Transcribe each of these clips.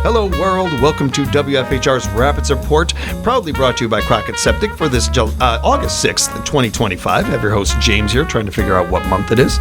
Hello, world. Welcome to WFHR's Rapids Report, proudly brought to you by Crockett Septic for this August 6th, 2025. I have your host, James, here, trying to figure out what month it is.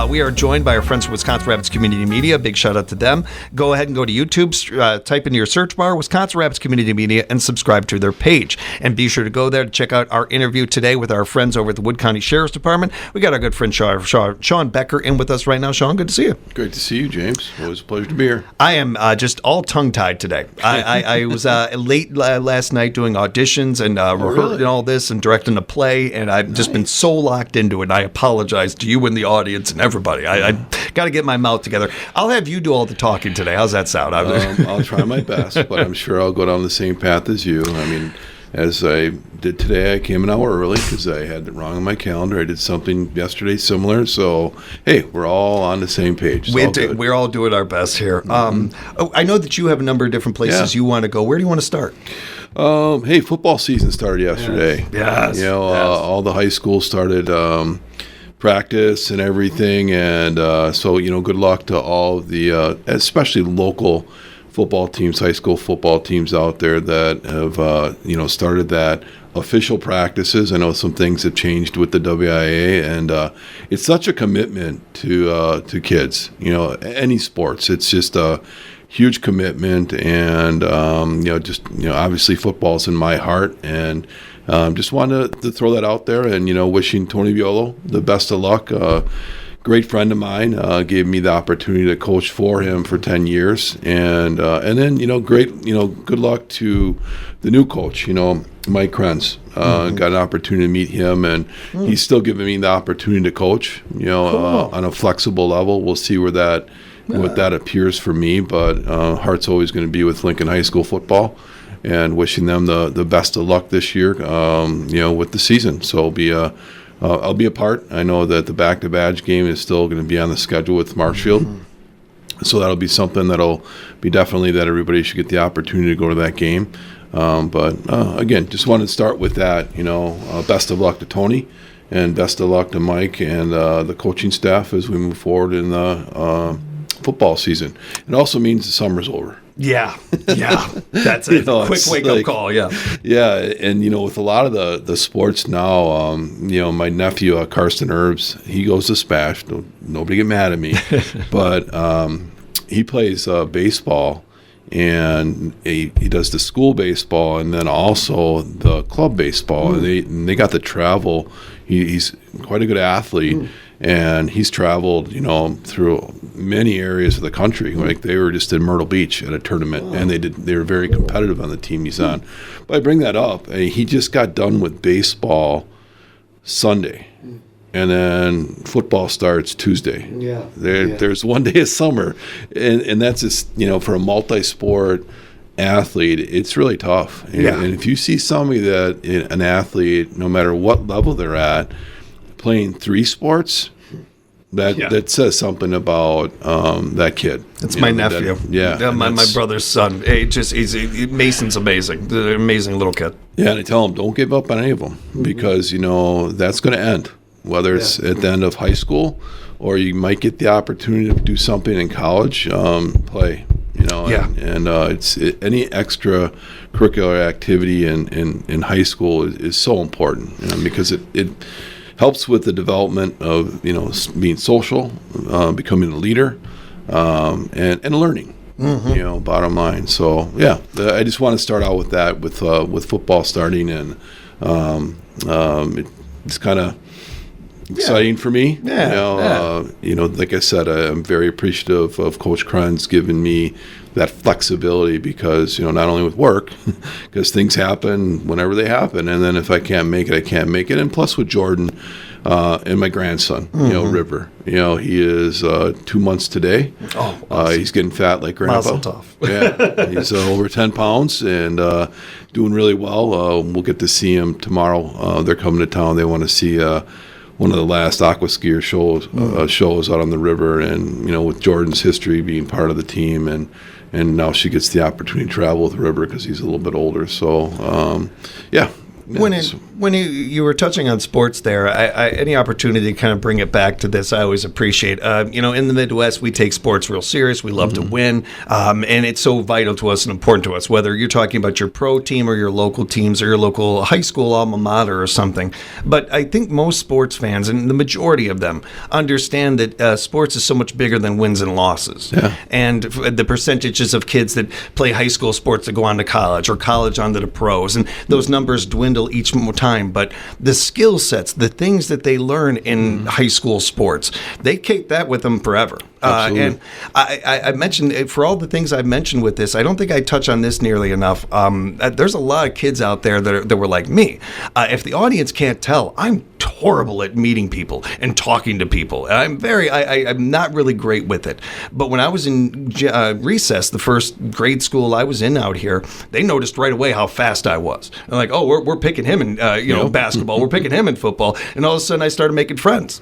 We are joined by our friends from Wisconsin Rapids Community Media. Big shout out to them. Go ahead and go to YouTube, type into your search bar, Wisconsin Rapids Community Media, and subscribe to their page. And be sure to go there to check out our interview today with our friends over at the Wood County Sheriff's Department. We got our good friend Sean Becker in with us right now. Sean, good to see you. Great to see you, James. Always a pleasure to be here. I am just all tongue-tied today. I was late last night doing auditions and rehearsing all this and directing a play, and I've just been so locked into it. And I apologize to you and the audience and everybody. I got to get my mouth together. I'll have you do all the talking today. How's that sound? I'll try my best, but I'm sure I'll go down the same path as you. I mean, as I did today, I came an hour early because I had it wrong on my calendar. I did something yesterday similar. So, hey, we're all on the same page. We're all doing our best here. I know that you have a number of different places you want to go. Where do you want to start? Hey, football season started yesterday. Yes. All the high schools started practice and everything. And so, good luck to all of the, especially local football teams, high school football teams out there that have, started that official practices. I know some things have changed with the WIA, and it's such a commitment to kids, any sports. It's just a huge commitment, and, obviously football's in my heart, and just wanted to throw that out there, and, wishing Tony Violo the best of luck. Great friend of mine, gave me the opportunity to coach for him for 10 years. And then, good luck to the new coach, Mike Krenz. Got an opportunity to meet him, and he's still giving me the opportunity to coach, on a flexible level. We'll see where that appears for me, but heart's always going to be with Lincoln High School football, and wishing them the best of luck this year, with the season. So I'll be a part. I know that the Back to Badge game is still going to be on the schedule with Marshfield. So that'll be something that'll be definitely that everybody should get the opportunity to go to that game. But again, just wanted to start with that, best of luck to Tony, and best of luck to Mike and the coaching staff as we move forward in the football season. It also means the summer's over. Yeah, that's a quick wake-up call, yeah. Yeah, and, with a lot of the sports now, my nephew, Karsten Herbs, he goes to Spash. Nobody get mad at me. But he plays baseball, and he does the school baseball and then also the club baseball. And they got to travel. He's quite a good athlete. And he's traveled, through many areas of the country. Like they were just in Myrtle Beach at a tournament, and they were very competitive on the team he's on. But I bring that up. He just got done with baseball Sunday, and then football starts Tuesday. Yeah. There's one day of summer, and that's just for a multi-sport athlete, it's really tough. And if you see somebody an athlete, no matter what level they're at, playing 3 sports, that says something about that kid. That's my nephew. My brother's son. Mason's amazing. An amazing little kid. Yeah, and I tell him, don't give up on any of them, because that's going to end. Whether it's at the end of high school, or you might get the opportunity to do something in college, play. And it's any extra curricular activity in high school is so important, because it helps with the development of being social, becoming a leader, and learning. Bottom line. So I just want to start out with that with football starting, and it's kind of exciting for me. Like I said, I'm very appreciative of Coach Krenz giving me that flexibility, because not only with work, because things happen whenever they happen, and then if I can't make it, I can't make it. And plus with Jordan and my grandson, River, he is 2 months today. Oh, awesome. He's getting fat like Grandpa. Mazel tov. Yeah, he's over 10 pounds and doing really well. We'll get to see him tomorrow. They're coming to town. They want to see one of the last aqua skier shows out on the river, and with Jordan's history being part of the team, and now she gets the opportunity to travel with River because he's a little bit older. So When you were touching on sports there, any opportunity to kind of bring it back to this, I always appreciate. In the Midwest, we take sports real serious. We love to win, and it's so vital to us and important to us. Whether you're talking about your pro team or your local teams or your local high school alma mater or something, but I think most sports fans, and the majority of them, understand that sports is so much bigger than wins and losses. Yeah. And the percentages of kids that play high school sports that go on to college or college onto the pros, and those numbers dwindle each time. But the skill sets, the things that they learn in high school sports, they keep that with them forever. And I mentioned, for all the things I've mentioned with this, I don't think I touch on this nearly enough. There's a lot of kids out there that were like me. If the audience can't tell, I'm horrible at meeting people and talking to people. I'm not really great with it. But when I was in recess, the first grade school I was in out here, they noticed right away how fast I was. They're like, oh, we're picking him in basketball. We're picking him in football. And all of a sudden I started making friends.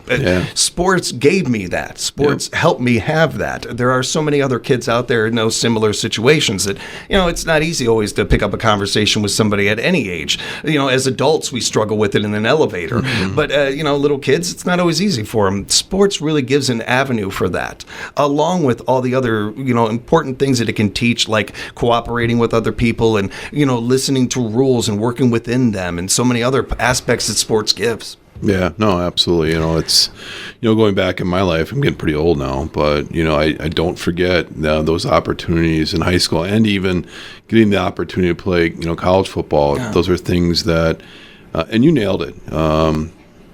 Sports gave me that. Sports helped me have that. There are so many other kids out there in those similar situations that, it's not easy always to pick up a conversation with somebody at any age. As adults, we struggle with it in an elevator. But, little kids, it's not always easy for them. Sports really gives an avenue for that, along with all the other, important things that it can teach, like cooperating with other people and, listening to rules and working within them and so many other aspects that sports gives. Yeah, no, absolutely. It's, going back in my life, I'm getting pretty old now, but, I don't forget those opportunities in high school and even getting the opportunity to play, college football. Yeah. Those are things that, and you nailed it.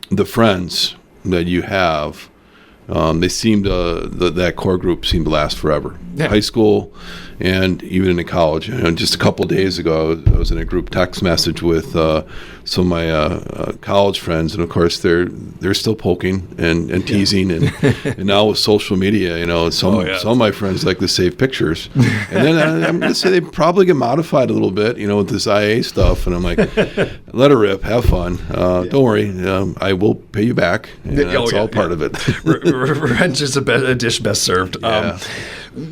The friends that you have, they seem to, that core group seemed to last forever. Yeah. High school and even into college. Just a couple of days ago, I was in a group text message with some of my college friends, and of course they're still poking and teasing, and now with social media, some of my friends like to save pictures, and then I'm going to say they probably get modified a little bit, with this IA stuff, and I'm like, let her rip, have fun, don't worry, I will pay you back, and that's all part of it. Revenge is a dish best served. Yeah.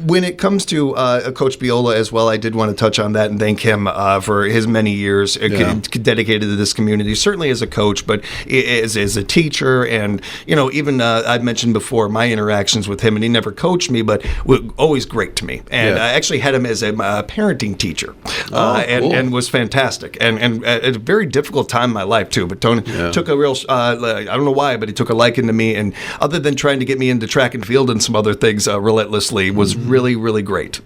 When it comes to Coach Biola as well, I did want to touch on that and thank him for his many years dedicated to this community, certainly as a coach, but as a teacher. And, even I've mentioned before my interactions with him, and he never coached me, but was always great to me. And I actually had him as a parenting teacher and was fantastic. And at a very difficult time in my life, too. But Tony took a real, I don't know why, but he took a liking to me. And other than trying to get me into track and field and some other things relentlessly, was really, really great.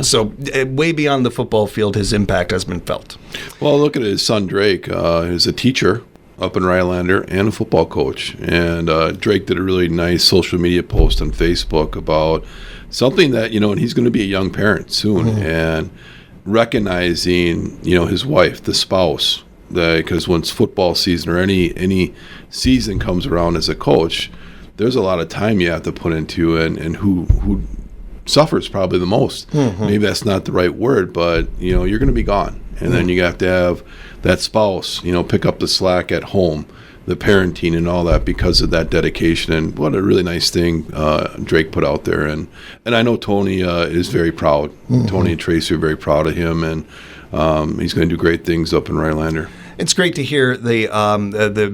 So way beyond the football field, his impact has been felt. Well, look at his son, Drake. He's a teacher up in Rylander and a football coach. And Drake did a really nice social media post on Facebook about something that, and he's going to be a young parent soon. And recognizing, his wife, the spouse, because once football season or any season comes around as a coach, there's a lot of time you have to put into it, and who suffers probably the most. Maybe that's not the right word, but you're going to be gone, and then you have to have that spouse pick up the slack at home, the parenting and all that, because of that dedication. And what a really nice thing Drake put out there, and I know Tony is very proud. Tony and Tracy are very proud of him, and he's going to do great things up in Rylander. It's great to hear the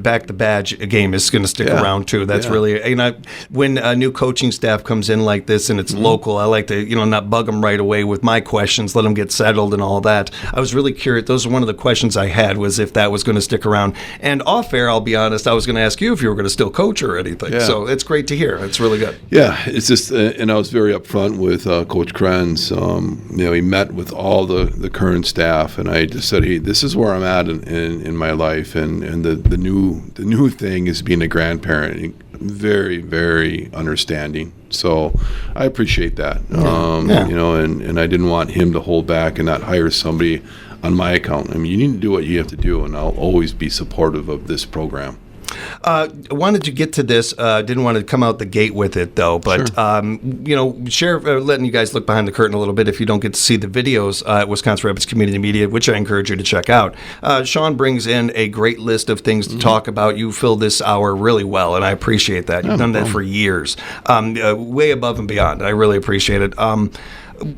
back the badge game is going to stick around too. That's really, when a new coaching staff comes in like this and it's local, I like to not bug them right away with my questions, let them get settled and all that. I was really curious. Those are one of the questions I had, was if that was going to stick around. And off air, I'll be honest, I was going to ask you if you were going to still coach or anything. Yeah. So it's great to hear. It's really good. Yeah, it's just, and I was very upfront with Coach Krenz. He met with all the current staff, and I just said, hey, this is where I'm at in my life, and the new thing is being a grandparent. Very, very understanding. So I appreciate that. And I didn't want him to hold back and not hire somebody on my account. I mean, you need to do what you have to do, and I'll always be supportive of this program. I wanted to get to this. Didn't want to come out the gate with it, though. But, sure. Letting you guys look behind the curtain a little bit if you don't get to see the videos at Wisconsin Rapids Community Media, which I encourage you to check out. Sean brings in a great list of things to talk about. You fill this hour really well, and I appreciate that. You've done that for years, way above and beyond. I really appreciate it.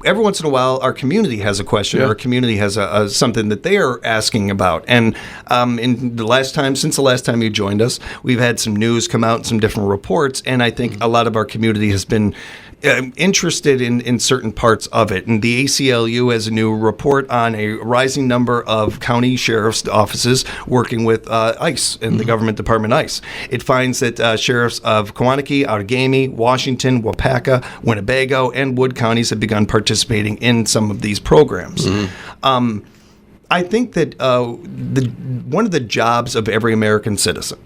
every once in a while, our community has a question, or our community has something that they are asking about. And since the last time you joined us, we've had some news come out and some different reports, and I think a lot of our community has been interested in certain parts of it. And the ACLU has a new report on a rising number of county sheriff's offices working with ICE and the government department ICE. It finds that sheriffs of Kewaunee, Outagamie, Washington, Waupaca, Winnebago, and Wood counties have begun participating in some of these programs. I think that one of the jobs of every American citizen,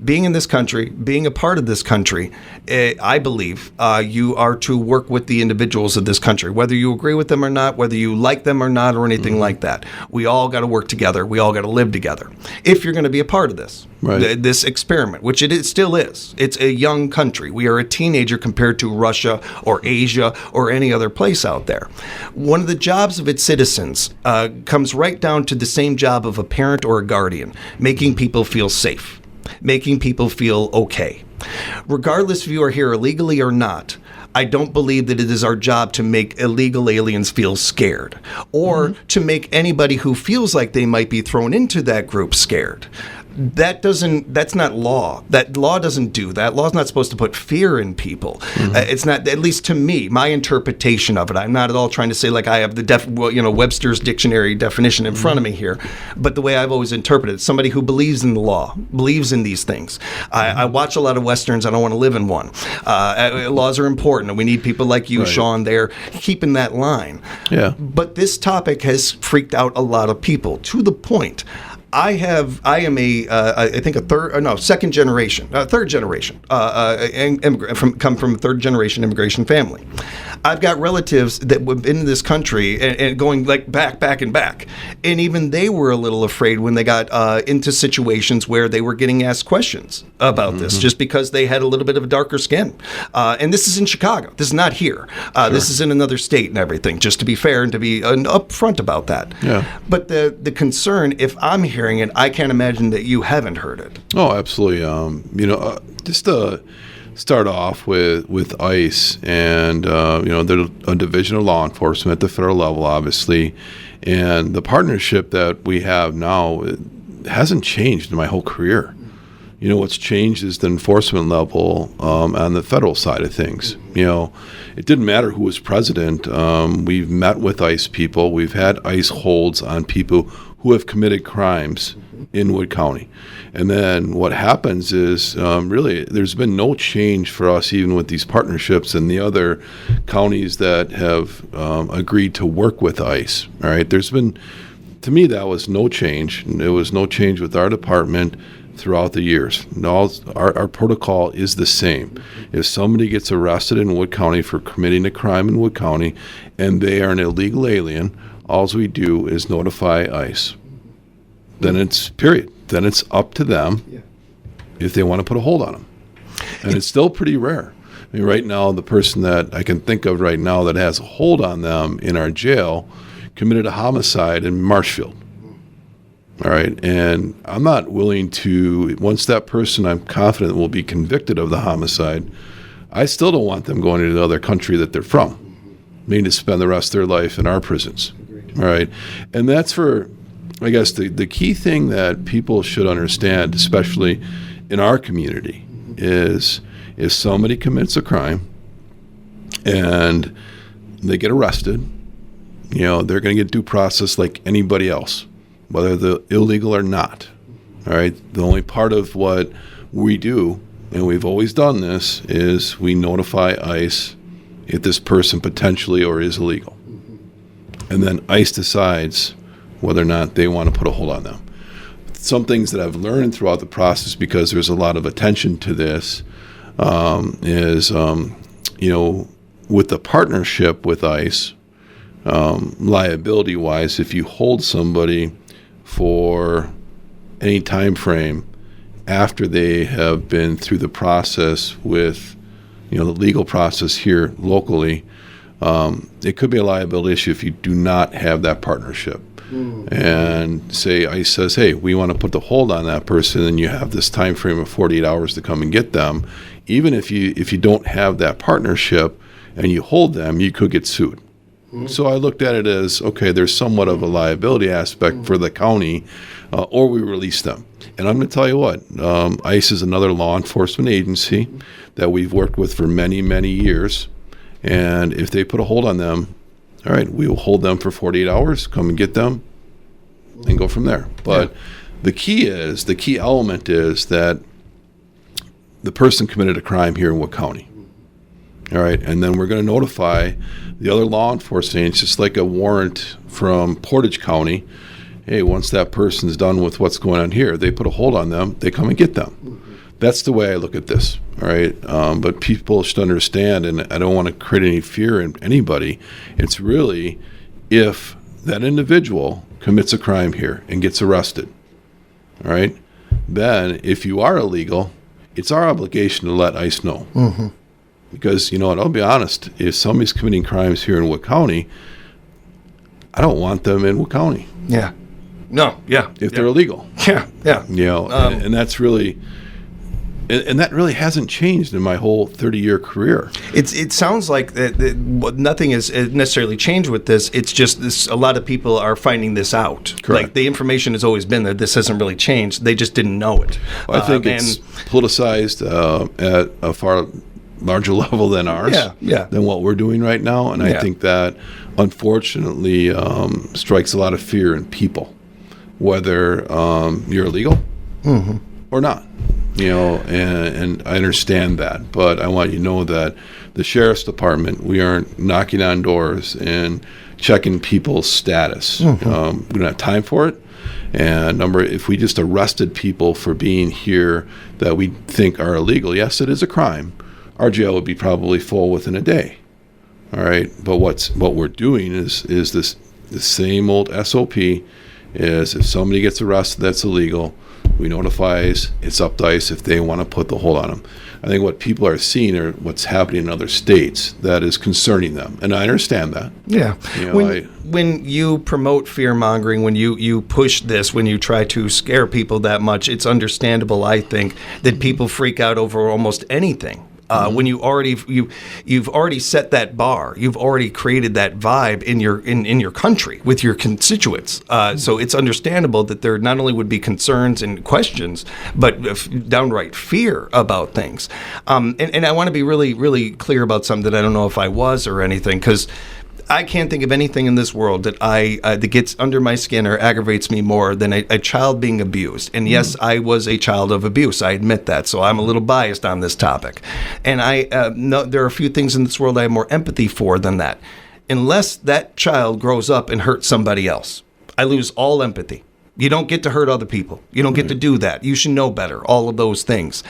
being in this country, being a part of this country, I believe you are to work with the individuals of this country, whether you agree with them or not, whether you like them or not, or anything like that. We all got to work together. We all got to live together. If you're going to be a part of this, this experiment, which it still is, it's a young country. We are a teenager compared to Russia or Asia or any other place out there. One of the jobs of its citizens comes right down to the same job of a parent or a guardian, making people feel safe, making people feel okay. Regardless if you are here illegally or not, I don't believe that it is our job to make illegal aliens feel scared, or to make anybody who feels like they might be thrown into that group scared. That's not law. That law doesn't do that. Law's not supposed to put fear in people. It's not, at least to me, my interpretation of it. I'm not at all trying to say like I have the Webster's dictionary definition in front of me here, but the way I've always interpreted it, somebody who believes in the law, believes in these things. I watch a lot of Westerns. I don't want to live in one. Laws are important, and we need people like you, Sean, there keeping that line. Yeah. But this topic has freaked out a lot of people to the point. I am third generation immigrant, come from a third generation immigration family. I've got relatives that have been in this country and going like back, and even they were a little afraid when they got into situations where they were getting asked questions about this, just because they had a little bit of a darker skin. And this is in Chicago. This is not here. This is in another state and everything. Just to be fair and to be upfront about that. Yeah. But the concern, if I'm hearing it, I can't imagine that you haven't heard it. Oh, absolutely. Just to start off with ICE, and they're a division of law enforcement at the federal level, obviously, and the partnership that we have now hasn't changed in my whole career. What's changed is the enforcement level on the federal side of things. It didn't matter who was president. We've met with ICE people. We've had ICE holds on people who have committed crimes in Wood County. And then what happens is really there's been no change for us, even with these partnerships and the other counties that have agreed to work with ICE. All right, there's been, to me, that was no change. There was no change with our department throughout the years. Our protocol is the same. If somebody gets arrested in Wood County for committing a crime in Wood County and they are an illegal alien, all we do is notify ICE. Then it's up to them if they want to put a hold on them. And it's still pretty rare. I mean, right now, the person that I can think of right now that has a hold on them in our jail committed a homicide in Marshfield. All right. And I'm not willing to, once that person I'm confident will be convicted of the homicide, I still don't want them going to the other country that they're from. They need to spend the rest of their life in our prisons. All right. And that's for, I guess, the key thing that people should understand, especially in our community, is if somebody commits a crime and they get arrested, they're going to get due process like anybody else, whether they're illegal or not. All right. The only part of what we do, and we've always done this, is we notify ICE if this person potentially or is illegal. And then ICE decides whether or not they want to put a hold on them. Some things that I've learned throughout the process, because there's a lot of attention to this, is, with the partnership with ICE, liability-wise, if you hold somebody for any time frame after they have been through the process with, the legal process here locally, it could be a liability issue if you do not have that partnership. And say ICE says, hey, we want to put the hold on that person, and you have this time frame of 48 hours to come and get them. Even if you don't have that partnership and you hold them, you could get sued. So I looked at it as, okay, there's somewhat of a liability aspect for the county, or we release them. And I'm going to tell you what, ICE is another law enforcement agency that we've worked with for many, many years. And if they put a hold on them, all right, we will hold them for 48 hours, come and get them, and go from there. But the key element is that the person committed a crime here in Wood County. All right, and then we're going to notify the other law enforcement agents, just like a warrant from Portage County. Hey, once that person's done with what's going on here, they put a hold on them, they come and get them. That's the way I look at this, all right? But people should understand, and I don't want to create any fear in anybody. It's really if that individual commits a crime here and gets arrested, all right, then if you are illegal, it's our obligation to let ICE know. Mm-hmm. Because, you know what, I'll be honest, if somebody's committing crimes here in Wood County, I don't want them in Wood County. Yeah. No, yeah. If they're illegal. Yeah, yeah. You know, and that's really, and that really hasn't changed in my whole 30-year career. It sounds like that nothing has necessarily changed with this. It's just this, a lot of people are finding this out. Correct. Like the information has always been there. This hasn't really changed. They just didn't know it. Well, I think it's politicized at a far larger level than ours, than what we're doing right now. And I think that, unfortunately, strikes a lot of fear in people, whether you're illegal or not. You know, and I understand that, but I want you to know that the sheriff's department, we aren't knocking on doors and checking people's status. We don't have time for it. And if we just arrested people for being here that we think are illegal, yes, it is a crime. Our jail would be probably full within a day. All right, but what we're doing is this the same old SOP is if somebody gets arrested that's illegal, we notify ICE. It's up to ICE if they want to put the hold on them. I think what people are seeing are what's happening in other states that is concerning them, and I understand that. Yeah. You know, when you promote fear mongering, when you push this, when you try to scare people that much, it's understandable, I think, that people freak out over almost anything. When you've already set that bar, you've already created that vibe in your country with your constituents. So it's understandable that there not only would be concerns and questions, but downright fear about things. And I want to be really, really clear about something that I don't know if I was or anything, because I can't think of anything in this world that that gets under my skin or aggravates me more than a child being abused. And yes, I was a child of abuse. I admit that. So I'm a little biased on this topic. And I know there are a few things in this world I have more empathy for than that. Unless that child grows up and hurts somebody else, I lose all empathy. You don't get to hurt other people. You don't get to do that. You should know better. All of those things.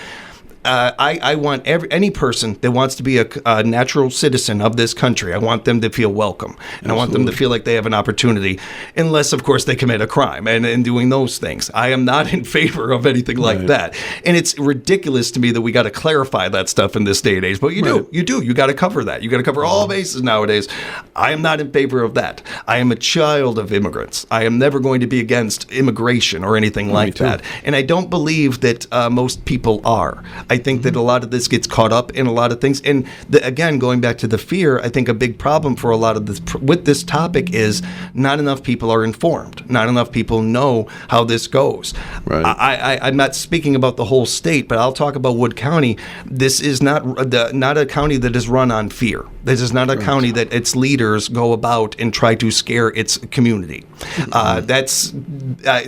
I want any person that wants to be a natural citizen of this country, I want them to feel welcome. And I want them to feel like they have an opportunity, unless, of course, they commit a crime and doing those things. I am not in favor of anything like that. And it's ridiculous to me that we got to clarify that stuff in this day and age. But you do. You got to cover that. You got to cover all bases nowadays. I am not in favor of that. I am a child of immigrants. I am never going to be against immigration or anything like that. And I don't believe that most people are. I think that a lot of this gets caught up in a lot of things. And again, going back to the fear, I think a big problem for a lot of this with this topic is not enough people are informed. Not enough people know how this goes. Right. I'm not speaking about the whole state, but I'll talk about Wood County. This is not a county that is run on fear. This is not a county that its leaders go about and try to scare its community.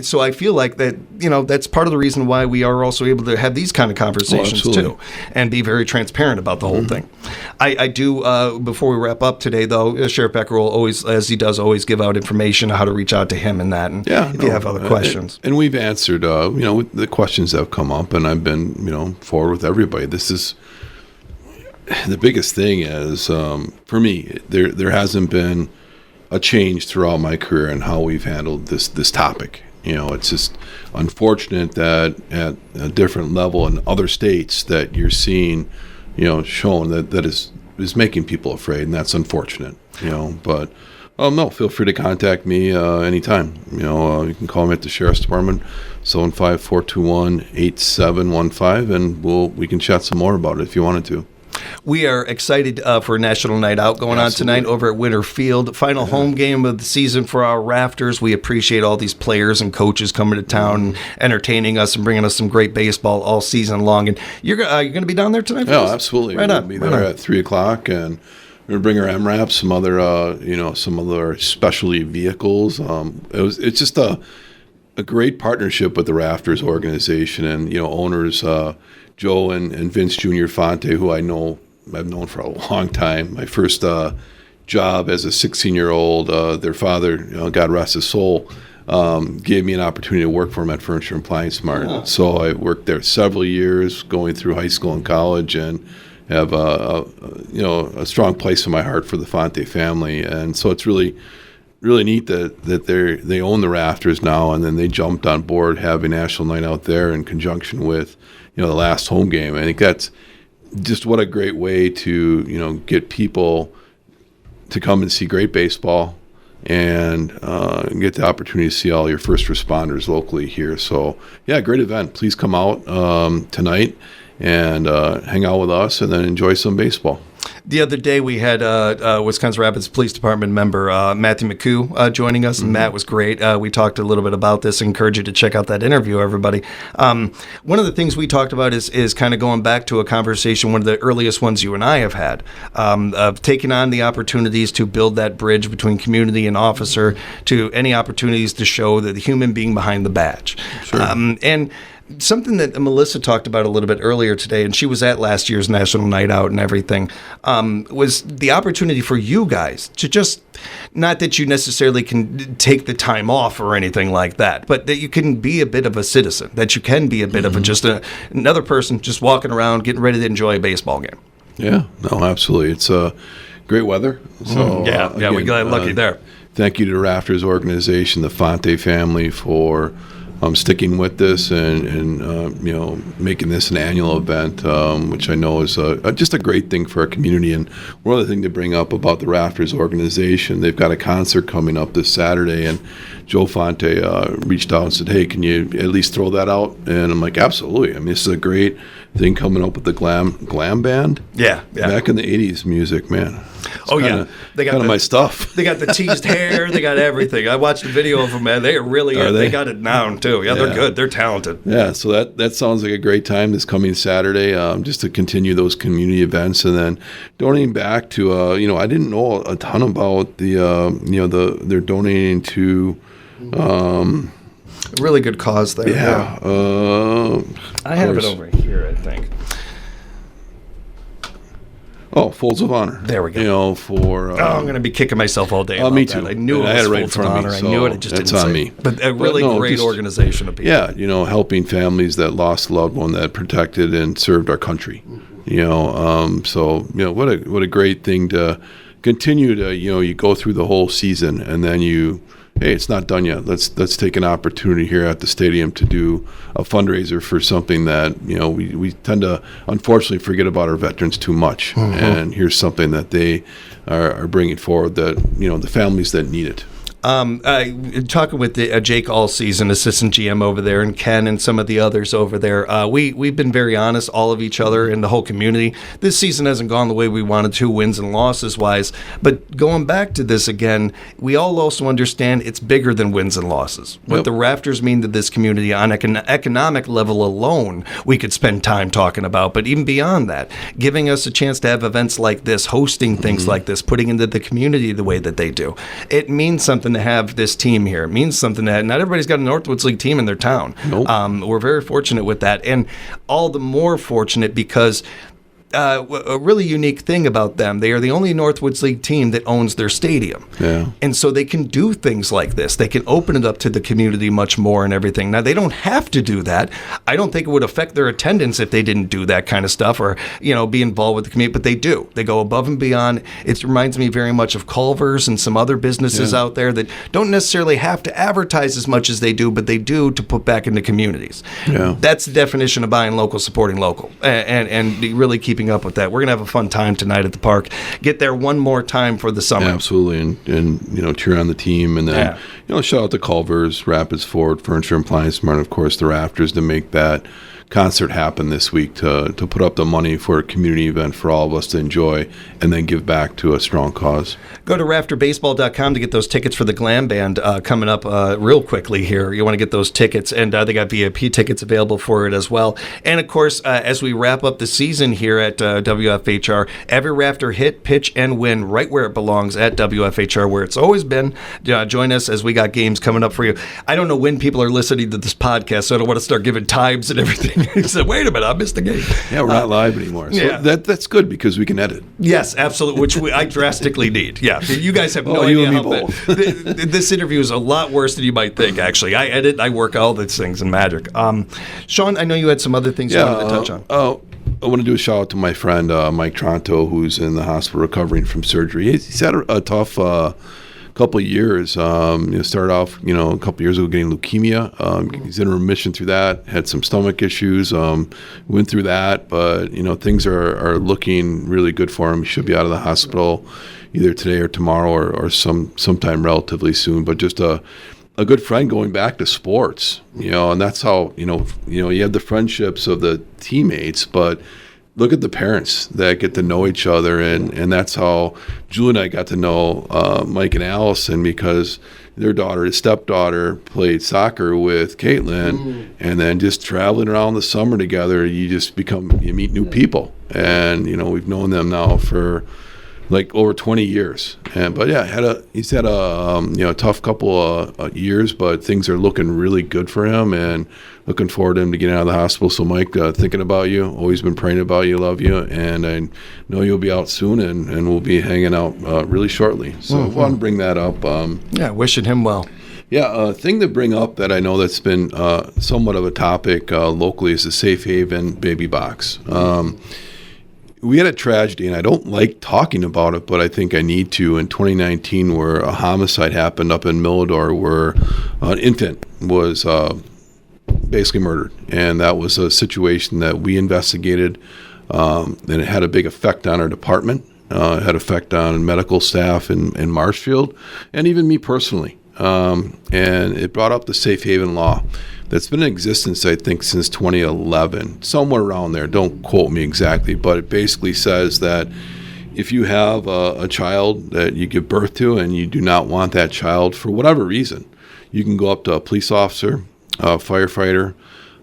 So I feel like that, that's part of the reason why we are also able to have these kind of conversations too, and be very transparent about the whole thing. I do, before we wrap up today, though, Sheriff Becker will always, as he does, always give out information on how to reach out to him and that. And if you have other questions. And we've answered, the questions that have come up, and I've been, forward with everybody. This is the biggest thing is, for me, there hasn't been a change throughout my career in how we've handled this topic. It's just unfortunate that at a different level in other states that you're seeing, shown that is making people afraid, and that's unfortunate. But no, feel free to contact me anytime. You can call me at the Sheriff's Department, 75421-8715, and we can chat some more about it if you wanted to. We are excited for National Night Out going on tonight over at Winter Field. Final home game of the season for our Rafters. We appreciate all these players and coaches coming to town and entertaining us and bringing us some great baseball all season long. And you're going to be down there tonight? Yeah, absolutely. Right on. We'll be there at 3:00, and we're going to bring our MRAP, some other specialty vehicles. It's just a great partnership with the Rafters organization and owners Joe and Vince Jr. Fonte, who I've known for a long time. My first job as a 16-year-old, their father, God rest his soul, gave me an opportunity to work for him at Furniture and Appliance Mart. Oh. So I worked there several years, going through high school and college, and have a strong place in my heart for the Fonte family. And so it's really neat that they own the Rafters now, and then they jumped on board having National Night Out there in conjunction with the last home game. I think that's just what a great way to get people to come and see great baseball and get the opportunity to see all your first responders locally here. So yeah, great event. Please come out tonight and hang out with us and then enjoy some baseball. The other day we had Wisconsin Rapids Police Department member Matthew McHugh joining us, and Matt was great. We talked a little bit about this. I encourage you to check out that interview, everybody. One of the things we talked about is kind of going back to a conversation, one of the earliest ones you and I have had, of taking on the opportunities to build that bridge between community and officer, to any opportunities to show the human being behind the badge. Sure. And something that Melissa talked about a little bit earlier today, and she was at last year's National Night Out and everything, was the opportunity for you guys to just, not that you necessarily can take the time off or anything like that, but that you can be a bit of a citizen, that you can be a bit of another person just walking around, getting ready to enjoy a baseball game. Yeah, no, absolutely. It's great weather. So we got lucky there. Thank you to the Rafters organization, the Fonte family, for sticking with this and making this an annual event, which I know is just a great thing for our community. And one other thing to bring up about the Rafters organization, they've got a concert coming up this Saturday, and Joe Fonte reached out and said, "Hey, can you at least throw that out?" And I'm like, "Absolutely." I mean, this is a great thing coming up with the glam band. Yeah. Back in the '80s music, man. They got my stuff. They got the teased hair. They got everything. I watched a video of them, man. They really they got it down too. Yeah, they're good. They're talented. Yeah, so that sounds like a great time this coming Saturday, just to continue those community events, and then donating back to I didn't know a ton about they're donating to a really good cause there. Yeah. I have it over here, I think. Oh, Folds of Honor. There we go. For I'm going to be kicking myself all day. Me too. That. I knew it was Folds of Honor. I knew it. It just didn't on say. Me. But a really great organization of people. Yeah, helping families that lost a loved one that protected and served our country. So what a great thing to continue to you go through the whole season, and then hey, it's not done yet. Let's take an opportunity here at the stadium to do a fundraiser for something that we tend to unfortunately forget about our veterans too much. Mm-hmm. And here's something that they are bringing forward that the families that need it. Talking with Jake all season, assistant GM over there, and Ken and some of the others over there, we've been very honest, all of each other and the whole community. This season hasn't gone the way we wanted to, wins and losses wise. But going back to this again, we all also understand it's bigger than wins and losses. What the Rafters mean to this community on an economic level alone, we could spend time talking about. But even beyond that, giving us a chance to have events like this, hosting things like this, putting into the community the way that they do, it means something to have this team here. It means something that not everybody's got a Northwoods League team in their town. Nope. We're very fortunate with that, and all the more fortunate because a really unique thing about them, they are the only Northwoods League team that owns their stadium. Yeah. And so they can do things like this. They can open it up to the community much more and everything. Now, they don't have to do that. I don't think it would affect their attendance if they didn't do that kind of stuff or, be involved with the community, but they do. They go above and beyond. It reminds me very much of Culver's and some other businesses out there that don't necessarily have to advertise as much as they do, but they do to put back into communities. Yeah. That's the definition of buying local, supporting local, and really keeping up with that. We're going to have a fun time tonight at the park. Get there one more time for the summer. Absolutely. And cheer on the team. And then, shout out to Culver's, Rapids Ford, Furniture and Appliance Mart, of course, the Rafters to make that concert happen this week to put up the money for a community event for all of us to enjoy and then give back to a strong cause. Go to rafterbaseball.com to get those tickets for the Glam Band coming up real quickly here. You want to get those tickets, and they got VIP tickets available for it as well. And, of course, as we wrap up the season here at WFHR, every Rafter hit, pitch, and win right where it belongs at WFHR, where it's always been. Join us as we got games coming up for you. I don't know when people are listening to this podcast, so I don't want to start giving times and everything. He said, wait a minute, I missed the game. Yeah, we're not live anymore. So yeah. That's good because we can edit. Yes, absolutely, which I drastically need. Yeah, you guys have no you idea and me how both. this interview is a lot worse than you might think, actually. I edit, I work all these things in magic. Sean, I know you had some other things you wanted to touch on. I want to do a shout out to my friend Mike Tronto, who's in the hospital recovering from surgery. He's had a tough couple of years. Started off, a couple of years ago getting leukemia. He's in remission through that. Had some stomach issues. Went through that, but things are looking really good for him. He should be out of the hospital either today or tomorrow or sometime relatively soon. But just a good friend going back to sports, and that's how you have the friendships of the teammates, but look at the parents that get to know each other, and that's how Julie and I got to know Mike and Allison, because their stepdaughter played soccer with Caitlin, and then just traveling around the summer together, you meet new people, and we've known them now for like over 20 years. But yeah, he's had a tough couple of years, but things are looking really good for him, and looking forward to him to get out of the hospital. So Mike, thinking about you, always been praying about you, love you, and I know you'll be out soon, and we'll be hanging out really shortly. So I want to bring that up. Wishing him well. Yeah, a thing to bring up that I know that's been somewhat of a topic locally is the Safe Haven baby box. We had a tragedy, and I don't like talking about it, but I think I need to, in 2019, where a homicide happened up in Millador, where an infant was basically murdered. And that was a situation that we investigated, and it had a big effect on our department. It had effect on medical staff in Marshfield, and even me personally. And it brought up the Safe Haven law that's been in existence, I think, since 2011, somewhere around there. Don't quote me exactly, but it basically says that if you have a child that you give birth to and you do not want that child for whatever reason, you can go up to a police officer, a firefighter,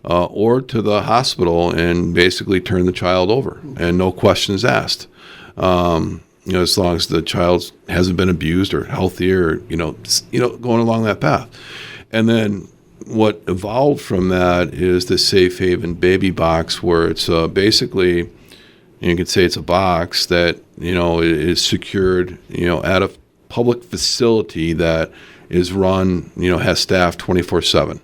or to the hospital and basically turn the child over, and no questions asked. As long as the child hasn't been abused or healthy, or going along that path. And then what evolved from that is the Safe Haven baby box, where it's basically, you could say it's a box that is secured at a public facility that is run, has staff 24/7.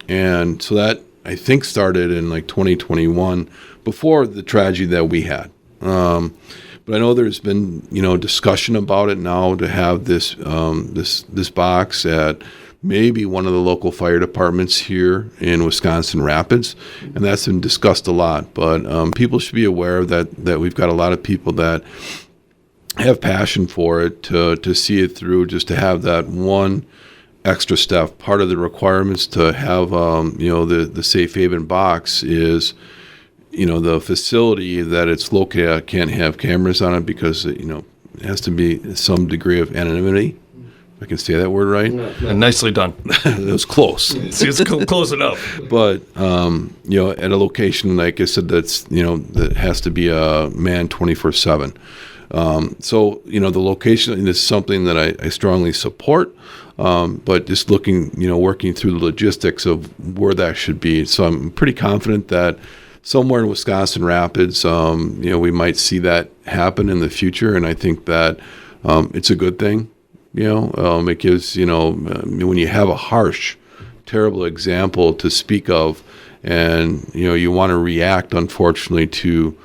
And so that, I think, started in like 2021, before the tragedy that we had. But I know there's been, discussion about it now to have this this box at maybe one of the local fire departments here in Wisconsin Rapids, and that's been discussed a lot. But people should be aware that we've got a lot of people that have passion for it to see it through, just to have that one extra step. Part of the requirements to have the Safe Haven box is the facility that it's located at can't have cameras on it, because it has to be some degree of anonymity. If I can say that word right. Nicely done. It was close. It's close enough. But at a location, like I said, that has to be a man 24/7. So the location is something that I strongly support. But just looking, working through the logistics of where that should be. So I'm pretty confident that somewhere in Wisconsin Rapids, we might see that happen in the future. And I think that it's a good thing. It gives, when you have a harsh, terrible example to speak of, and, you want to react, unfortunately, to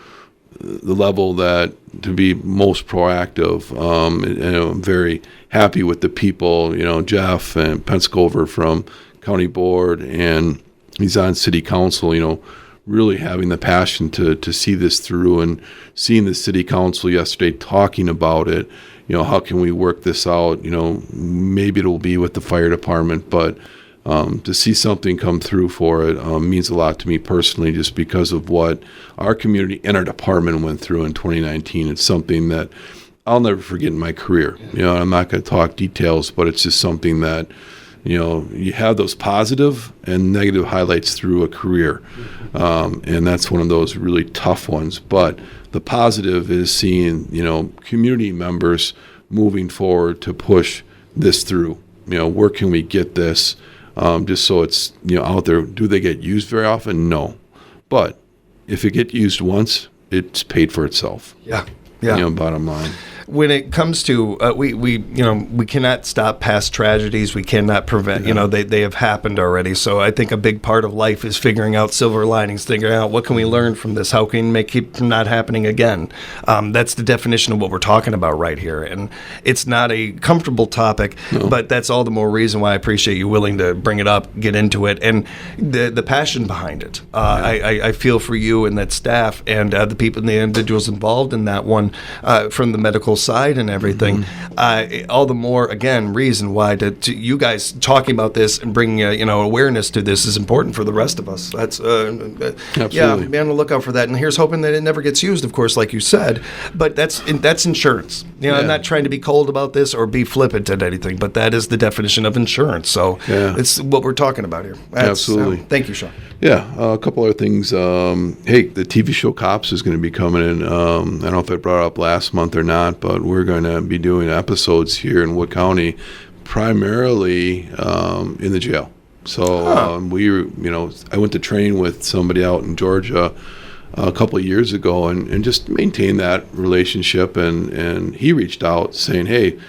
the level that to be most proactive. And I'm very happy with the people, Jeff and Penskover from County Board, and he's on City Council, really having the passion to see this through, and seeing the City Council yesterday talking about it. How can we work this out? Maybe it'll be with the fire department, but to see something come through for it means a lot to me personally, just because of what our community and our department went through in 2019. It's something that I'll never forget in my career. I'm not going to talk details, but it's just something that, you have those positive and negative highlights through a career. And that's one of those really tough ones. But the positive is seeing, community members moving forward to push this through. Where can we get this? Just so it's, out there. Do they get used very often? No. But if it gets used once, it's paid for itself. Yeah. Bottom line. When it comes to we cannot stop past tragedies. We cannot prevent. They have happened already. So I think a big part of life is figuring out silver linings, figuring out what can we learn from this. How can we make it from not happening again? That's the definition of what we're talking about right here. And it's not a comfortable topic, but that's all the more reason why I appreciate you willing to bring it up, get into it, and the passion behind it. I feel for you and that staff and the people and the individuals involved in that one from the medical side and everything. All the more, again, reason why to you guys talking about this and bringing awareness to this is important for the rest of us. That's Absolutely. Be on the lookout for that. And here's hoping that it never gets used, of course, like you said. But that's insurance. I'm not trying to be cold about this or be flippant at anything, but that is the definition of insurance. So it's what we're talking about here. Absolutely. Thank you, Sean. Yeah, a couple other things. Hey, the TV show Cops is going to be coming in. I don't know if I brought it up last month or not, but we're going to be doing episodes here in Wood County, primarily in the jail. So I went to train with somebody out in Georgia a couple of years ago and just maintain that relationship. And he reached out saying, hey,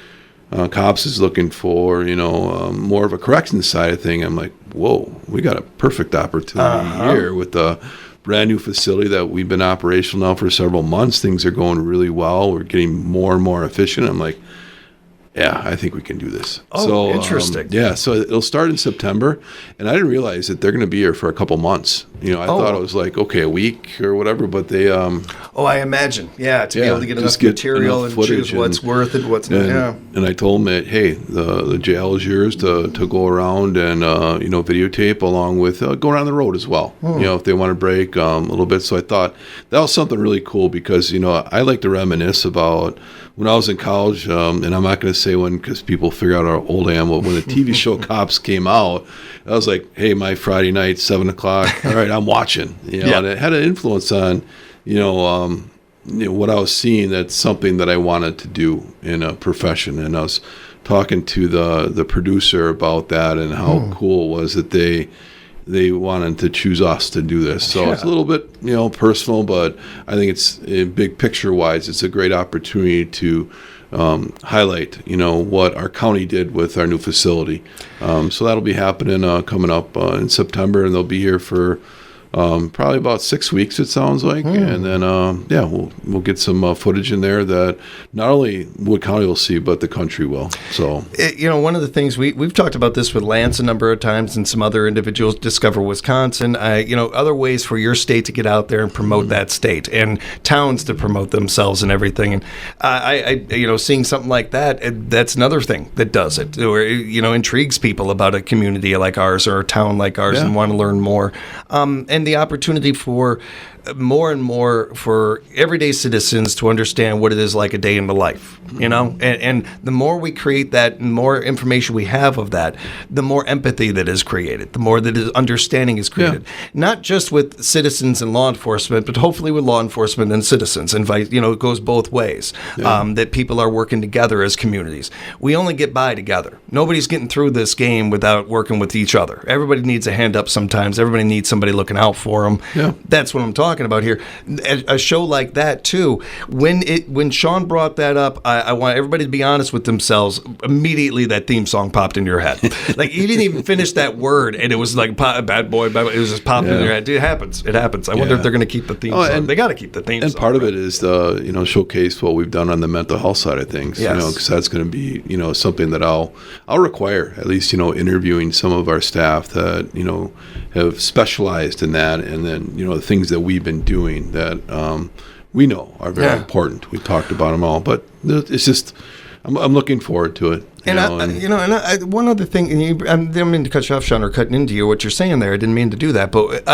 Cops is looking for, more of a corrections side of thing. I'm like, whoa, we got a perfect opportunity here with a brand new facility that we've been operational now for several months. Things are going really well. We're getting more and more efficient. I'm like, yeah, I think we can do this. Oh, so, interesting. So it'll start in September, and I didn't realize that they're going to be here for a couple months. I thought it was like, a week or whatever, but they... I imagine. Yeah, to be able to get enough material and choose what's worth it, what's not. Yeah. And I told them that, hey, the jail is yours to go around and, videotape along with going on the road as well, if they want to break a little bit. So I thought that was something really cool because, I like to reminisce about when I was in college, and I'm not going to say when because people figure out how old I am, but when the TV show Cops came out, I was like, hey, my Friday night, 7 o'clock, all right, I'm watching. And it had an influence on, what I was seeing. That's something that I wanted to do in a profession. And I was talking to the producer about that and how cool it was that they wanted to choose us to do this. So it's a little bit, personal, but I think it's big picture wise, it's a great opportunity to highlight, what our county did with our new facility. So that'll be happening coming up in September, and they'll be here for probably about 6 weeks, it sounds like. And then, we'll get some footage in there that not only Wood County will see, but the country will. So, one of the things we've talked about this with Lance a number of times and some other individuals, Discover Wisconsin, other ways for your state to get out there and promote that state and towns to promote themselves and everything. And I seeing something like that, that's another thing that does it, or, intrigues people about a community like ours or a town like ours and want to learn more. And the opportunity for more and more for everyday citizens to understand what it is like a day in the life, and the more we create that, and more information we have of that, the more empathy that is created, the more that understanding is created, not just with citizens and law enforcement, but hopefully with law enforcement and citizens, and it goes both ways, that people are working together as communities. We only get by together. Nobody's getting through this game without working with each other. Everybody needs a hand up sometimes. Everybody needs somebody looking out for them. That's what I'm talking about here. A show like that too. When Sean brought that up, I want everybody to be honest with themselves. Immediately, that theme song popped in your head. Like he didn't even finish that word, and it was like bad boy. It was just popping in your head. It happens. I wonder if they're going to keep the theme song. And they got to keep the theme song. And part of it is showcase what we've done on the mental health side of things. Because that's going to be something that I'll require at least interviewing some of our staff that have specialized in that, and then the things that we've been doing that we know are very important. We talked about them all, but it's just I'm looking forward to it. And one other thing, and I didn't mean to cut you off, Sean, or cutting into you. What you're saying there, I didn't mean to do that, but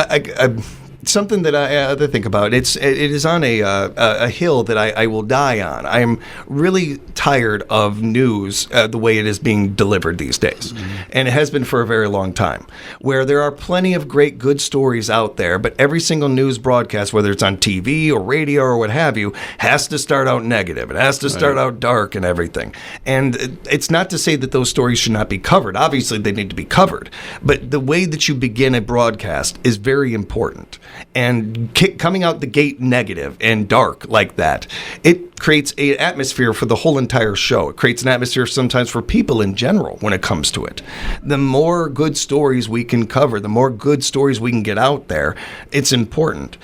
something that I think about. It is on a hill that I will die on. I am really tired of news the way it is being delivered these days, and it has been for a very long time. Where there are plenty of great, good stories out there, but every single news broadcast, whether it's on TV or radio or what have you, has to start out negative. It has to start out dark and everything. And it's not to say that those stories should not be covered. Obviously, they need to be covered, but the way that you begin a broadcast is very important. And coming out the gate negative and dark like that, it creates an atmosphere for the whole entire show. It creates an atmosphere sometimes for people in general when it comes to it. The more good stories we can cover, the more good stories we can get out there, it's important.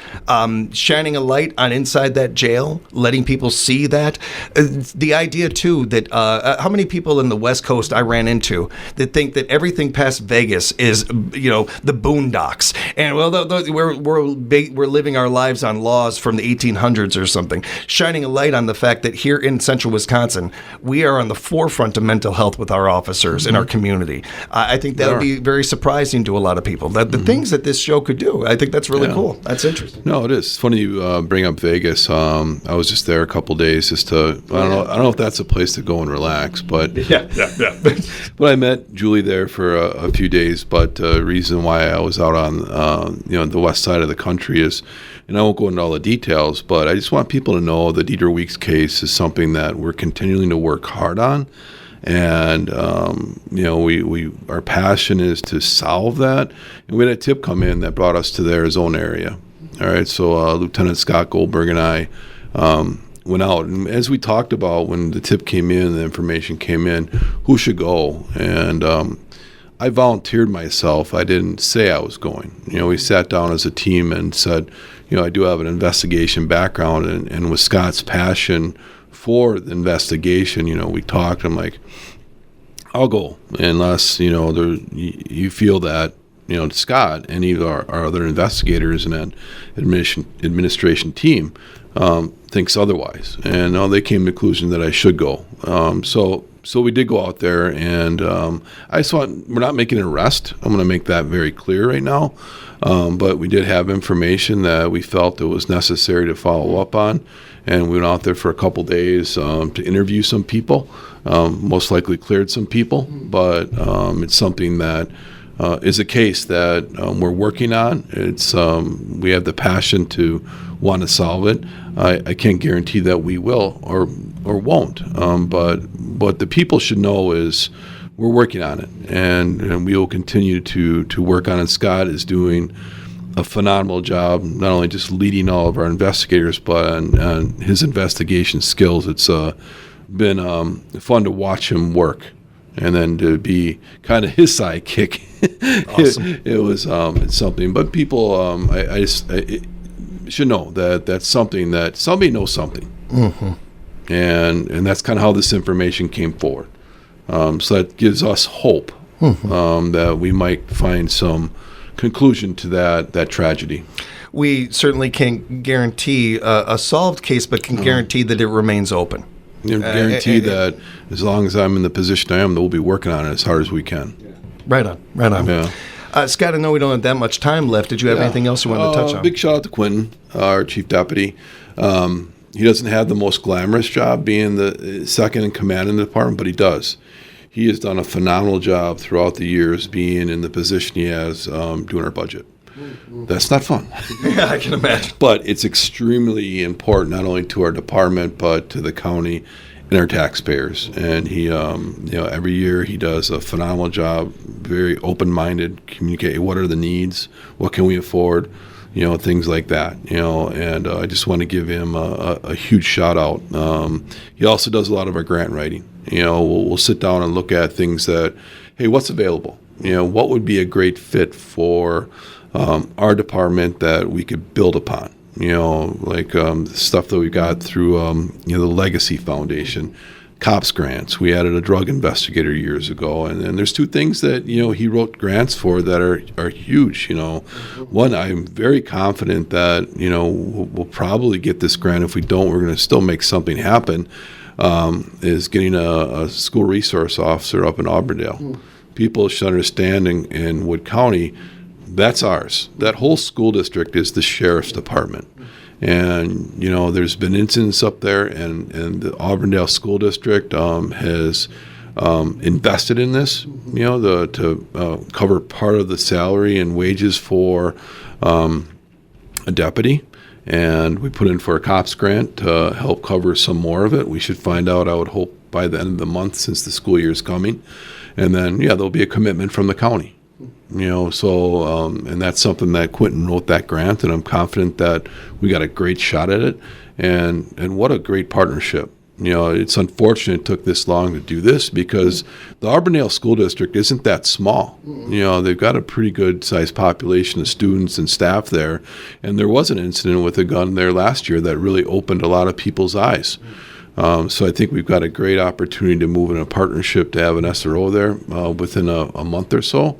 Shining a light on inside that jail, letting people see that. The idea, too, that how many people in the West Coast I ran into that think that everything past Vegas is, the boondocks. And, we're living our lives on laws from the 1800s or something. Shining a light on the fact that here in central Wisconsin, we are on the forefront of mental health with our officers in our community. I think that would be very surprising to a lot of people. That the things that this show could do, I think that's really cool. That's interesting. No, it is. It's funny you bring up Vegas. I was just there a couple days just to, I don't know if that's a place to go and relax, but yeah. But I met Julie there for a few days. But the reason why I was out on the west side of the country is, and I won't go into all the details, but I just want people to know the Dieter Weeks case is something that we're continuing to work hard on. And, our passion is to solve that. And we had a tip come in that brought us to their zone area. All right. So Lieutenant Scott Goldberg and I went out. And as we talked about when the tip came in, the information came in, who should go? And I volunteered myself. I didn't say I was going. We sat down as a team and said, I do have an investigation background, and with Scott's passion for the investigation, we talked. I'm like, I'll go unless, you feel that, Scott, any of our other investigators and that administration team thinks otherwise. And they came to the conclusion that I should go. So we did go out there, and I just want, we're not making an arrest. I'm going to make that very clear right now. But we did have information that we felt it was necessary to follow up on. And we went out there for a couple days to interview some people, most likely cleared some people. But it's something that is a case that we're working on. It's we have the passion to want to solve it. I can't guarantee that we will or won't. But what the people should know is we're working on it, and we will continue to work on it. Scott is doing a phenomenal job, not only just leading all of our investigators, but on his investigation skills. It's been fun to watch him work, and then to be kind of his sidekick. Awesome. It was it's something. But people, I should know that that's something that somebody knows something, and that's kind of how this information came forward. So that gives us hope that we might find some conclusion to that tragedy. We certainly can't guarantee a solved case, but can guarantee that it remains open. Guarantee that as long as I'm in the position I am, that we'll be working on it as hard as we can. Right on. Yeah. Scott, I know we don't have that much time left. Did you have anything else you wanted to touch on? Big shout out to Quentin, our chief deputy. He doesn't have the most glamorous job being the second in command in the department, but he does. He has done a phenomenal job throughout the years being in the position he has doing our budget. That's not fun. Yeah, I can imagine. But it's extremely important, not only to our department, but to the county and our taxpayers. And he, every year he does a phenomenal job, very open-minded, communicate what are the needs, what can we afford, things like that, and I just want to give him a huge shout out. He also does a lot of our grant writing. We'll sit down and look at things that, hey, what's available? What would be a great fit for our department that we could build upon? Like the stuff that we got through, the Legacy Foundation, COPS grants. We added a drug investigator years ago, and there's two things that he wrote grants for that are huge. One, I'm very confident that we'll probably get this grant. If we don't, we're going to still make something happen. is getting a school resource officer up in Auburndale. People should understand in Wood County, that's ours. That whole school district is the sheriff's department. And, there's been incidents up there, and the Auburndale School District has invested in this, to cover part of the salary and wages for a deputy. And we put in for a COPS grant to help cover some more of it. We should find out, I would hope, by the end of the month, since the school year is coming. And then, there'll be a commitment from the county. And that's something that Quentin wrote that grant, and I'm confident that we got a great shot at it. And what a great partnership. It's unfortunate it took this long to do this, because the Auburndale School District isn't that small. They've got a pretty good sized population of students and staff there. And there was an incident with a gun there last year that really opened a lot of people's eyes. So I think we've got a great opportunity to move in a partnership to have an SRO there within a month or so.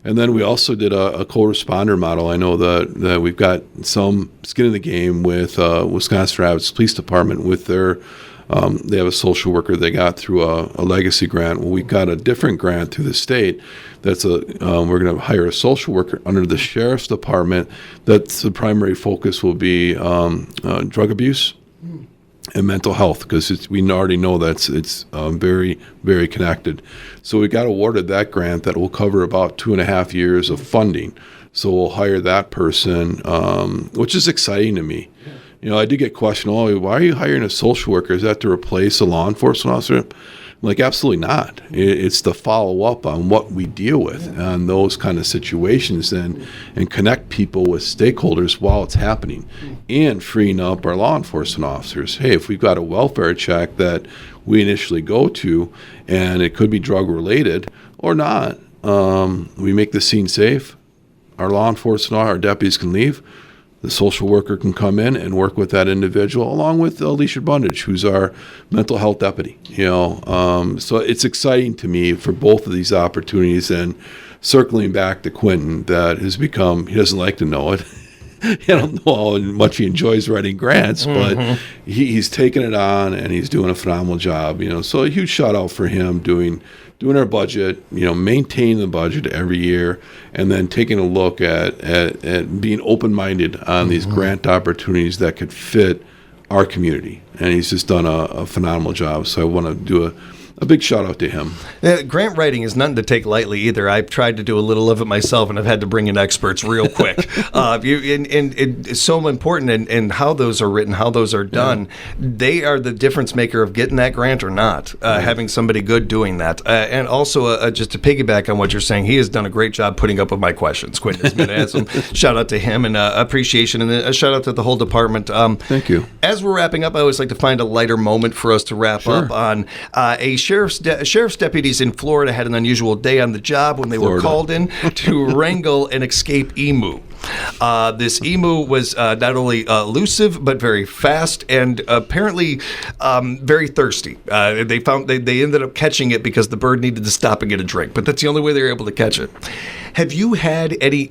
And then we also did a co-responder model. I know that we've got some skin in the game with Wisconsin Rapids Police Department with their they have a social worker they got through a legacy grant. Well, we've got a different grant through the state that's we're going to hire a social worker under the sheriff's department. That's the primary focus will be drug abuse and mental health, because we already know that it's very, very connected. So we got awarded that grant that will cover about 2.5 years of funding. So we'll hire that person, which is exciting to me. I did get questioned, why are you hiring a social worker? Is that to replace a law enforcement officer? I'm like, absolutely not. It's to follow up on what we deal with on those kind of situations and connect people with stakeholders while it's happening, and freeing up our law enforcement officers. Hey, if we've got a welfare check that we initially go to, and it could be drug related or not, we make the scene safe. Our law enforcement, our deputies can leave. The social worker can come in and work with that individual, along with Alicia Bundage, who's our mental health deputy. So it's exciting to me for both of these opportunities. And circling back to Quentin, that has become, he doesn't like to know it. I don't know how much he enjoys writing grants, but he's taken it on, and he's doing a phenomenal job. So a huge shout out for him doing our budget, maintaining the budget every year, and then taking a look at being open-minded on these grant opportunities that could fit our community. And he's just done a phenomenal job. So I want to do a big shout out to him. Grant writing is nothing to take lightly either. I've tried to do a little of it myself, and I've had to bring in experts real quick. It's so important in how those are written, how those are done. They are the difference maker of getting that grant or not, having somebody good doing that. And also, just to piggyback on what you're saying, he has done a great job putting up with my questions. Quentin has been awesome. Shout out to him, and appreciation, and a shout out to the whole department. Thank you. As we're wrapping up, I always like to find a lighter moment for us to wrap up on. Sheriff's deputies in Florida had an unusual day on the job when they were called in to wrangle an escaped emu. This emu was not only elusive but very fast, and apparently very thirsty. They ended up catching it because the bird needed to stop and get a drink, but that's the only way they were able to catch it. Have you had any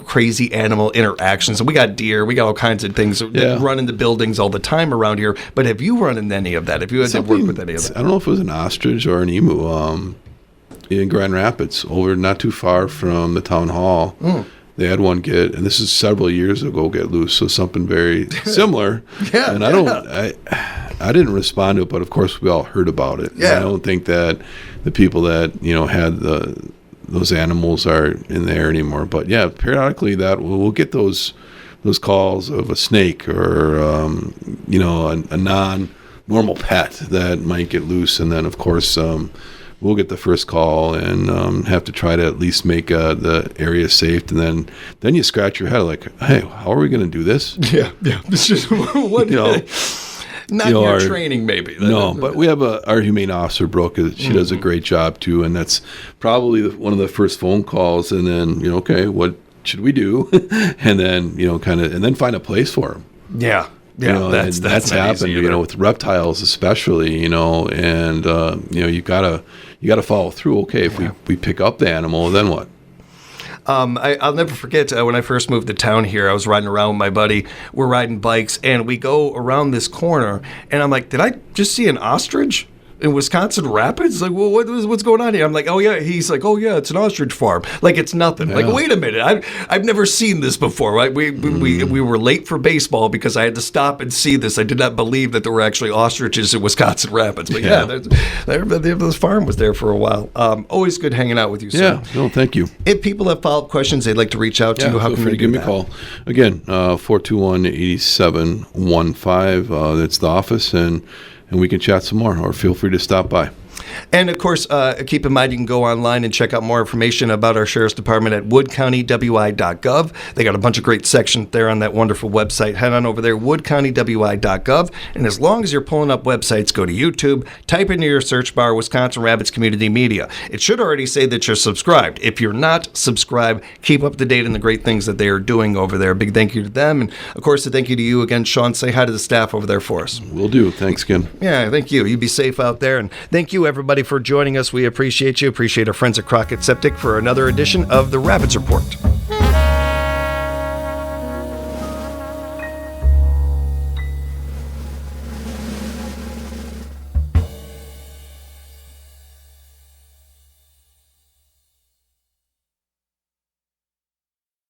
crazy animal interactions? We got deer, we got all kinds of things that run into buildings all the time around here, but have you run into any of that? Have you had to work with any of that? I don't know if it was an ostrich or an emu in Grand Rapids, over not too far from the town hall. They had one and this is several years ago, get loose. So something very similar. I didn't respond to it, but of course we all heard about it. Yeah. I don't think that the people that, had those animals are in there anymore. But yeah, periodically we'll get those calls of a snake or, a non-normal pet that might get loose. And then of course, we'll get the first call and have to try to at least make the area safe. And then you scratch your head like, hey, how are we going to do this? Yeah. This is what not your training, maybe. No, but we have our humane officer, Brooke. She does a great job too, and that's probably one of the first phone calls. And then okay, what should we do? And then and then find a place for them. Yeah. Yeah, that's happened. With reptiles especially. And you gotta follow through. Okay, if we pick up the animal, then what? I'll never forget when I first moved to town here. I was riding around with my buddy. We're riding bikes, and we go around this corner, and I'm like, did I just see an ostrich in Wisconsin Rapids? Like, well, what's going on here? I'm like, oh yeah. He's like, oh yeah, it's an ostrich farm. Like, it's nothing. Yeah. Like, wait a minute, I've never seen this before. Right? We were late for baseball because I had to stop and see this. I did not believe that there were actually ostriches in Wisconsin Rapids. But yeah, this farm was there for a while. Always good hanging out with you, sir. Yeah, no, thank you. If people have follow-up questions they'd like to reach out to you, how feel can free they to give do me a that? call. Again, 421-8715. That's the office, and we can chat some more, or feel free to stop by. And of course, keep in mind you can go online and check out more information about our Sheriff's Department at woodcountywi.gov. They got a bunch of great sections there on that wonderful website. Head on over there, woodcountywi.gov. And as long as you're pulling up websites, go to YouTube, type into your search bar Wisconsin Rapids Community Media. It should already say that you're subscribed. If you're not subscribed, keep up to date on the great things that they are doing over there. Big thank you to them. And of course, a thank you to you again, Sean. Say hi to the staff over there for us. Will do. Thanks again. Yeah, thank you. You be safe out there. And thank you, everybody, for joining us. We appreciate you. Appreciate our friends at Crockett Septic for another edition of the Rapids Report.